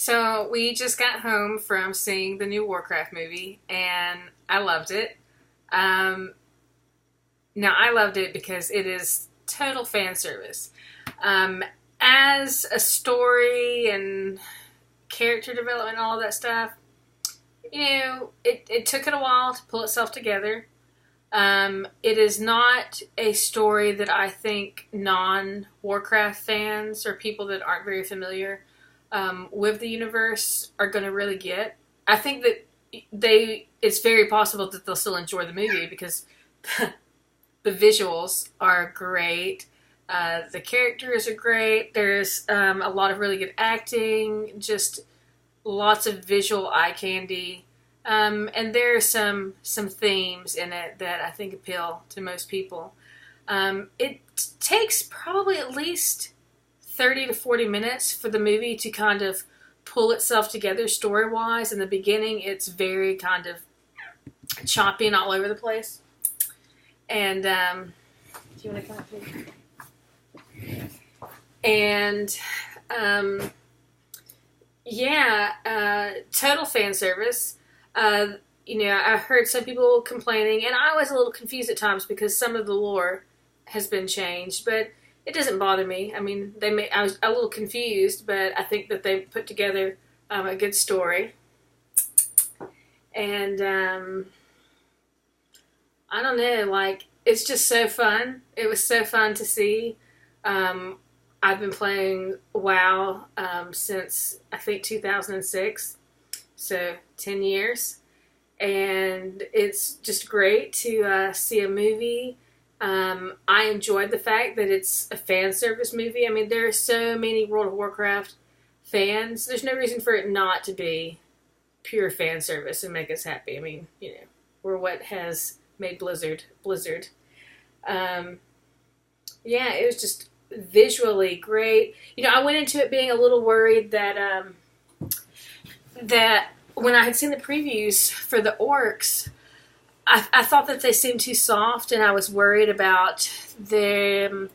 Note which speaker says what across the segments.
Speaker 1: So we just got home from seeing the new Warcraft movie, and I loved it. Um, Now I loved it because it is total fan service. Um, as a story and character development and all of that stuff, it took it a while to pull itself together. It is not a story that I think non-Warcraft fans or people that aren't very familiar with the universe are going to really get. I think that it's very possible that they'll still enjoy the movie because the visuals are great. The characters are great. There's a lot of really good acting, just lots of visual eye candy. And there are some themes in it that I think appeal to most people. It takes probably at least 30 to 40 minutes for the movie to kind of pull itself together story-wise. In the beginning, it's very kind of choppy and all over the place. And, do you want to come up here? And, total fan service. I heard some people complaining, and I was a little confused at times because some of the lore has been changed, but it doesn't bother me. I mean, I was a little confused, but I think that they put together a good story. And I don't know, like, it's just so fun. It was so fun to see. I've been playing WoW since, I think, 2006. So 10 years, and it's just great to see a movie. I enjoyed the fact that it's a fan service movie. I mean, there are so many World of Warcraft fans. There's no reason for it not to be pure fan service and make us happy. I mean, we're what has made Blizzard. It was just visually great. I went into it being a little worried that when I had seen the previews for the orcs, I thought that they seemed too soft, and I was worried about them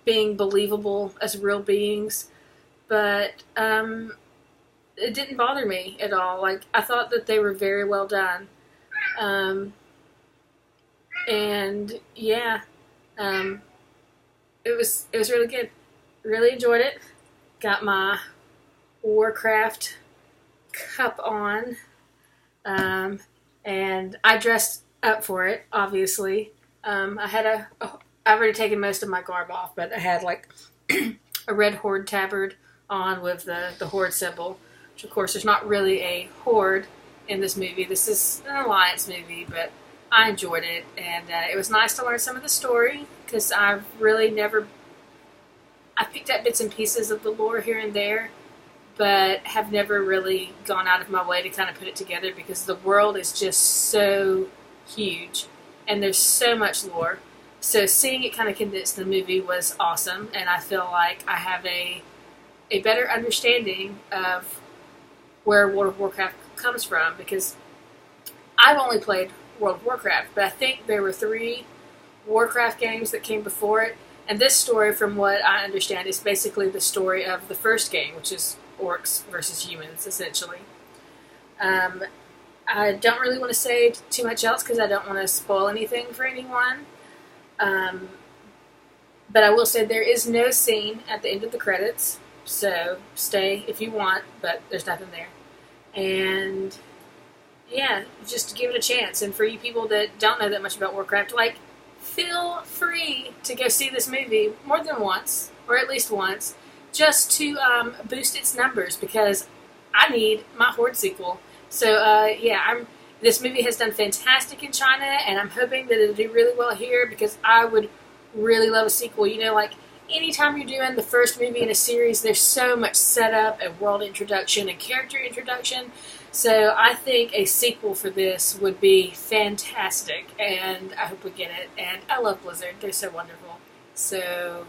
Speaker 1: being believable as real beings. But it didn't bother me at all. Like, I thought that they were very well done. It was really good. Really enjoyed it. Got my Warcraft cup on, and I dressed up for it, obviously. I've already taken most of my garb off, but I had like a red horde tabard on with the horde symbol, which of course there's not really a horde in this movie. This is an alliance movie, but I enjoyed it, and it was nice to learn some of the story because I've picked up bits and pieces of the lore here and there, but have never really gone out of my way to kind of put it together because the world is just so huge and there's so much lore. So seeing it kind of condensed in the movie was awesome, and I feel like I have a better understanding of where World of Warcraft comes from because I've only played World of Warcraft, but I think there were 3 Warcraft games that came before it, and this story, from what I understand, is basically the story of the first game, which is orcs versus humans, essentially. I don't really want to say too much else because I don't want to spoil anything for anyone. But I will say there is no scene at the end of the credits, so stay if you want, but there's nothing there. And just give it a chance. And for you people that don't know that much about Warcraft, feel free to go see this movie more than once, or at least once, just to boost its numbers because I need my Horde sequel. So this movie has done fantastic in China, and I'm hoping that it'll do really well here because I would really love a sequel. Anytime you're doing the first movie in a series, there's so much setup and world introduction and character introduction. So I think a sequel for this would be fantastic, and I hope we get it. And I love Blizzard. They're so wonderful. So,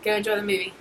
Speaker 1: go enjoy the movie.